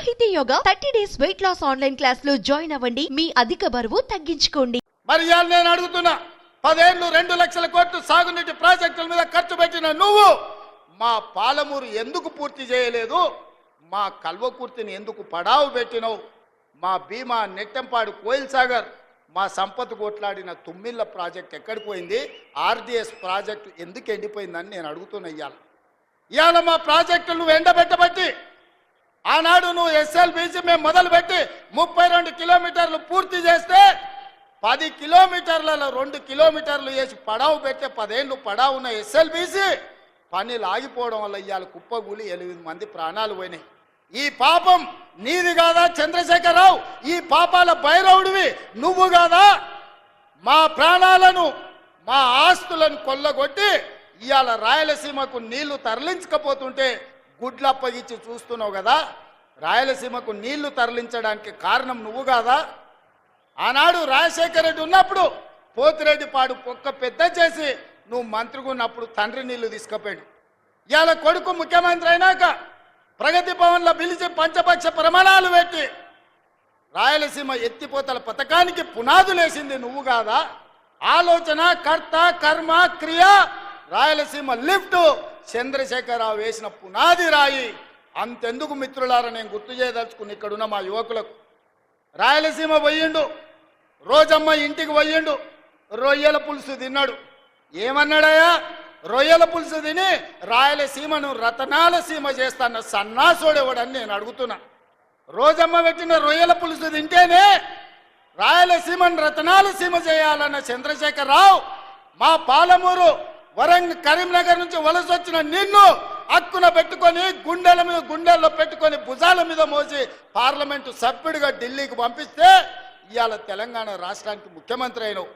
సాహితీ yoga 30 days weight loss online class లో join అవ్వండి. మీ అధిక బరువు తగ్గించుకోండి. మరి ఇవాళ నేను అడుగుతున్నా, 10 ఏళ్ళు 2 లక్షల కోట్లు సాగునీటి ప్రాజెక్టుల మీద ఖర్చు పెట్టిన నువ్వు మా పాలమూరు ఎందుకు పూర్తి చేయలేదు? మా కల్వకుర్తిని ఎందుకు పడావు పెట్టినవు? మా భీమా నెట్టెంపాడు కోయిల్ సాగర్, మా సంపద కొట్లాడిన తుమ్మిళ్ళ ప్రాజెక్ట్ ఎక్కడికి పోయింది? ఆర్డిఎస్ ప్రాజెక్టు ఎందుకు ఎండిపోయిందని నేను అడుగుతున్నా. ఇవాళ మా ప్రాజెక్టులు నువ్వు ఎండబెట్టబట్టి, ఆనాడు నువ్వు ఎస్ఎల్బీసీ మేము మొదలుపెట్టి 32 కిలోమీటర్లు పూర్తి చేస్తే 10 కిలోమీటర్లలో 2 కిలోమీటర్లు వేసి పడావు పెట్టే 10 ఏళ్ళు పడావు ఉన్న ఎస్ఎల్బీసీ పనులు ఆగిపోవడం వల్ల ఇవాళ కుప్పగూలి 8 మంది ప్రాణాలు పోయినాయి. ఈ పాపం నీది కాదా చంద్రశేఖరరావు? ఈ పాపాల భైరవుడివి నువ్వు కాదా? మా ప్రాణాలను మా ఆస్తులను కొల్లగొట్టి ఇవాళ రాయలసీమకు నీళ్లు తరలించకపోతుంటే గుడ్లు అప్పగించి చూస్తున్నావు కదా. రాయలసీమకు నీళ్లు తరలించడానికి కారణం నువ్వు కాదా? ఆనాడు రాజశేఖర రెడ్డి ఉన్నప్పుడు పోతిరెడ్డి పాడు పొక్క పెద్ద చేసి నువ్వు మంత్రిగా ఉన్నప్పుడు తండ్రి నీళ్లు తీసుకుపోయాడు. ఇవాళ కొడుకు ముఖ్యమంత్రి అయినాక ప్రగతి భవన్లో పిలిచి పంచపక్ష ప్రమాణాలు పెట్టి రాయలసీమ ఎత్తిపోతల పథకానికి పునాదులేసింది నువ్వు కాదా? ఆలోచన, కర్త, కర్మ, క్రియ, రాయలసీమ లిఫ్ట్ చంద్రశేఖరరావు వేసిన పునాది రాయి. అంతెందుకు మిత్రులారా, నేను గుర్తు చేయదలుచుకుని ఇక్కడున్న మా యువకులకు, రాయలసీమ పోయిండు, రోజమ్మ ఇంటికి పోయిండు, రొయ్యల పులుసు తిన్నాడు. ఏమన్నాడయ్యా? రొయ్యల పులుసు తిని రాయలసీమను రతనాల సీమ చేస్తాన్న సన్నాసోడేవాడని నేను అడుగుతున్నా. రోజమ్మ పెట్టిన రొయ్యల పులుసు తింటేనే రాయలసీమను రతనాల సీమ చేయాలన్న చంద్రశేఖరరావు మా పాలమూరు కరీంనగర్ నుంచి వలస వచ్చిన నిన్ను హక్కున పెట్టుకొని గుండెల్లో పెట్టుకొని భుజాల మీద మోసి పార్లమెంటు సభ్యుడిగా ఢిల్లీకి పంపిస్తే ఇవాళ తెలంగాణ రాష్ట్రానికి ముఖ్యమంత్రి అయినవు.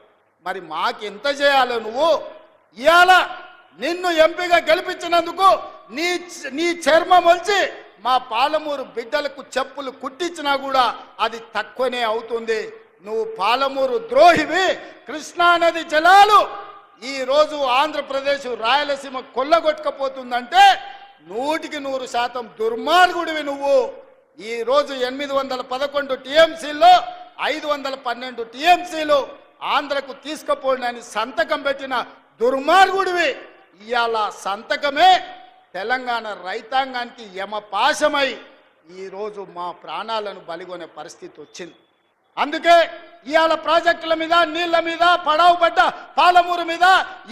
మరి మాకెంత చేయాలో నువ్వు? ఇవాళ నిన్ను ఎంపీగా గెలిపించినందుకు నీ చర్మం వచ్చి మా పాలమూరు బిడ్డలకు చెప్పులు కుట్టించినా కూడా అది తక్కువనే అవుతుంది. నువ్వు పాలమూరు ద్రోహివి. కృష్ణానది జలాలు ఈరోజు ఆంధ్రప్రదేశ్ రాయలసీమ కొల్లగొట్టకపోతుందంటే 100% దుర్మార్గుడివి నువ్వు. ఈరోజు 811 టీఎంసీల్లో 512 టీఎంసీలు ఆంధ్రకు తీసుకుపోయినని సంతకం పెట్టిన దుర్మార్గుడివి. ఇవాళ సంతకమే తెలంగాణ రైతాంగానికి యమపాశమై ఈరోజు మా ప్రాణాలను బలిగొనే పరిస్థితి వచ్చింది. అందుకే ఇవాళ ప్రాజెక్టుల మీద, నీళ్ల మీద పడావు పడ్డ పాలమూరు మీద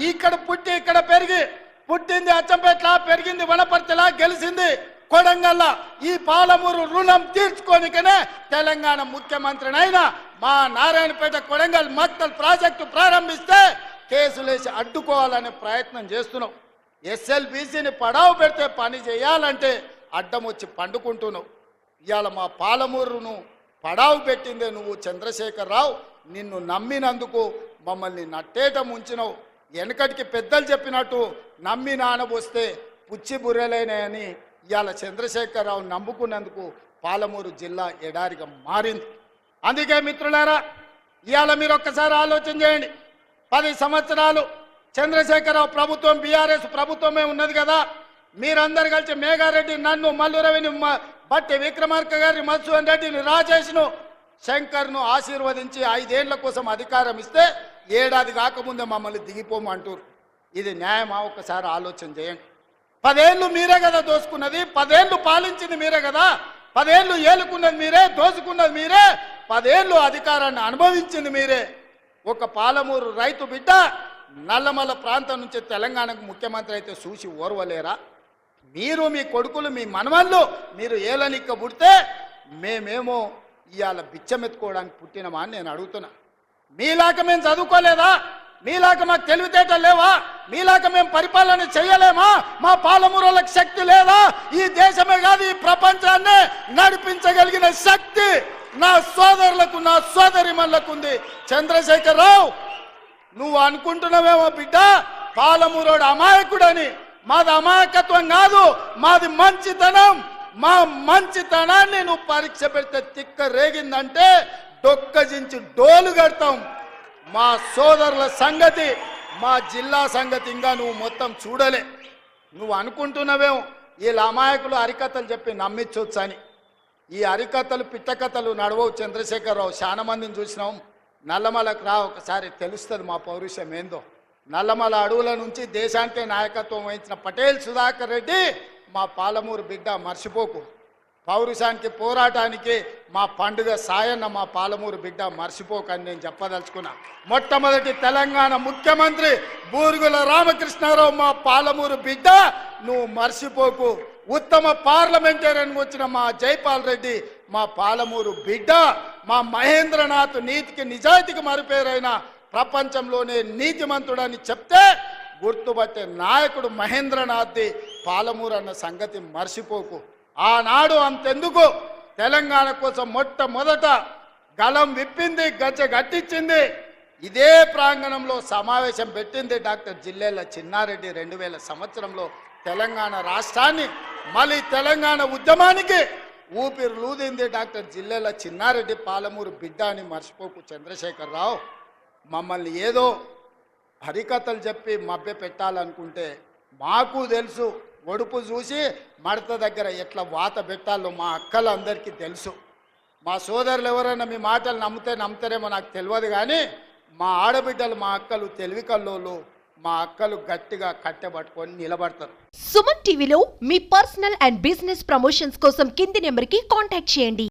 ఇక్కడ పుట్టి ఇక్కడ పెరిగి, పుట్టింది అచ్చంపేట్ల, పెరిగింది వనపర్తిలా, గెలిచింది కొడంగల్ల. ఈ పాలమూరు రుణం తీర్చుకోనికనే తెలంగాణ ముఖ్యమంత్రినైనా మా నారాయణపేట కొడంగల్ మక్తల్ ప్రాజెక్టు ప్రారంభిస్తే కేసులేసి అడ్డుకోవాలనే ప్రయత్నం చేస్తున్నావు. ఎస్ఎల్బీసీని పడావు పెడితే పని చేయాలంటే అడ్డం వచ్చి పండుకుంటున్నావు. ఇవాళ మా పాలమూరును పడావు పెట్టిందే నువ్వు చంద్రశేఖరరావు. నిన్ను నమ్మినందుకు మమ్మల్ని నట్టేట ముంచినవు. వెనకటికి పెద్దలు చెప్పినట్టు నమ్మి నానబోస్తే పుచ్చి బుర్రెలేనని ఇవాళ చంద్రశేఖరరావు నమ్ముకున్నందుకు పాలమూరు జిల్లా ఎడారిగా మారింది. అందుకే మిత్రులారా, ఇవాళ మీరు ఒక్కసారి ఆలోచన చేయండి. 10 సంవత్సరాలు చంద్రశేఖరరావు ప్రభుత్వం, బీఆర్ఎస్ ప్రభుత్వమే ఉన్నది కదా. మీరందరు కలిసి మేఘారెడ్డి, నన్ను, మల్లురవిని, బట్టి విక్రమార్క గారిని, మధుసూదన్ రెడ్డిని, రాజేష్ను, శంకర్ను ఆశీర్వదించి 5 ఏళ్ల కోసం అధికారం ఇస్తే ఏడాది కాకముందే మమ్మల్ని దిగిపోమంటారు. ఇది న్యాయమా? ఒక్కసారి ఆలోచన చేయండి. 10 ఏళ్ళు మీరే కదా దోసుకున్నది, 10 ఏళ్ళు పాలించింది మీరే కదా, 10 ఏళ్ళు ఏలుకున్నది మీరే, దోసుకున్నది మీరే, 10 ఏళ్ళు అధికారాన్ని అనుభవించింది మీరే. ఒక పాలమూరు రైతు బిడ్డ నల్లమల ప్రాంతం నుంచి తెలంగాణకు ముఖ్యమంత్రి అయితే చూసి ఓర్వలేరా? మీరు, మీ కొడుకులు, మీ మనవళ్ళు మీరు ఏలనిక్క పుడితే మేమేమో ఇవాళ బిచ్చమెత్తుకోవడానికి పుట్టినమా అని నేను అడుగుతున్నా. మీలాక మేము చదువుకోలేదా? మీలాక మాకు తెలివితేటలు లేవా? మీలాక మేము పరిపాలన చేయలేమా? మా పాలమూరులకు శక్తి లేదా? ఈ దేశమే కాదు ఈ ప్రపంచాన్ని నడిపించగలిగిన శక్తి నా సోదరులకు, నా సోదరిమణులకు ఉంది. చంద్రశేఖరరావు, నువ్వు అనుకుంటున్నావేమో బిడ్డ పాలమూరోడు అమాయకుడని. మాది అమాయకత్వం కాదు, మాది మంచితనం. మా మంచితనాన్ని నువ్వు పరీక్ష పెడితే తిక్క రేగిందంటే డొక్కజించి డోలు కడతాం. మా సోదరుల సంగతి, మా జిల్లా సంగతి ఇంకా నువ్వు మొత్తం చూడలే. నువ్వు అనుకుంటున్నావేమో వీళ్ళ అమాయకులు హరికథలు చెప్పి నమ్మించవచ్చు అని. ఈ హరికథలు పిట్టకథలు నడవవు చంద్రశేఖరరావు. చాలా మందిని చూసినాం. నల్లమలకు రా, ఒకసారి తెలుస్తుంది మా పౌరుషం ఏందో. నల్లమల అడవుల నుంచి దేశానికే నాయకత్వం వహించిన పటేల్ సుధాకర్ రెడ్డి మా పాలమూరు బిడ్డ, మర్చిపోకు. పౌరుషానికి పోరాటానికి మా పండుగ సాయన్న మా పాలమూరు బిడ్డ, మర్చిపోకని నేను చెప్పదలుచుకున్నా. మొట్టమొదటి తెలంగాణ ముఖ్యమంత్రి బూరుగుల రామకృష్ణారావు మా పాలమూరు బిడ్డ, నువ్వు మర్చిపోకు. ఉత్తమ పార్లమెంటేరియన్ వచ్చిన మా జైపాల్ రెడ్డి మా పాలమూరు బిడ్డ. మా మహేంద్రనాథ్ నీతికి నిజాయితీకి మరుపేరైన ప్రపంచంలోనే నీతిమంతుడని చెప్తే గుర్తుపట్టే నాయకుడు మహేంద్రనాథ్ది పాలమూరు అన్న సంగతి మర్చిపోకు. ఆనాడు అంతెందుకు తెలంగాణ కోసం మొట్టమొదట గలం విప్పింది, గజ్జ గట్టించింది, ఇదే ప్రాంగణంలో సమావేశం పెట్టింది డాక్టర్ జిల్లెళ్ల చిన్నారెడ్డి. 2000 సంవత్సరంలో తెలంగాణ రాష్ట్రాన్ని, మళ్ళీ తెలంగాణ ఉద్యమానికి ఊపిరి లూదింది డాక్టర్ జిల్లెళ్ల చిన్నారెడ్డి, పాలమూరు బిడ్డ అని మర్చిపోకు చంద్రశేఖరరావు. మమ్మల్ని ఏదో హరికథలు చెప్పి మభ్య పెట్టాలనుకుంటే మాకు తెలుసు. ఒడుపు చూసి మడత దగ్గర ఎట్లా వాత పెట్టాలో మా అక్కలందరికీ తెలుసు. మా సోదరులు ఎవరైనా మీ మాటలు నమ్ముతారేమో నాకు తెలియదు, కానీ మా ఆడబిడ్డలు, మా అక్కలు తెలివి కల్లోలు, మా అక్కలు గట్టిగా కట్టెబట్టుకొని నిలబడతారు. సుమన్ టీవీలో మీ పర్సనల్ అండ్ బిజినెస్ ప్రమోషన్స్ కోసం కింది నెంబర్కి కాంటాక్ట్ చేయండి.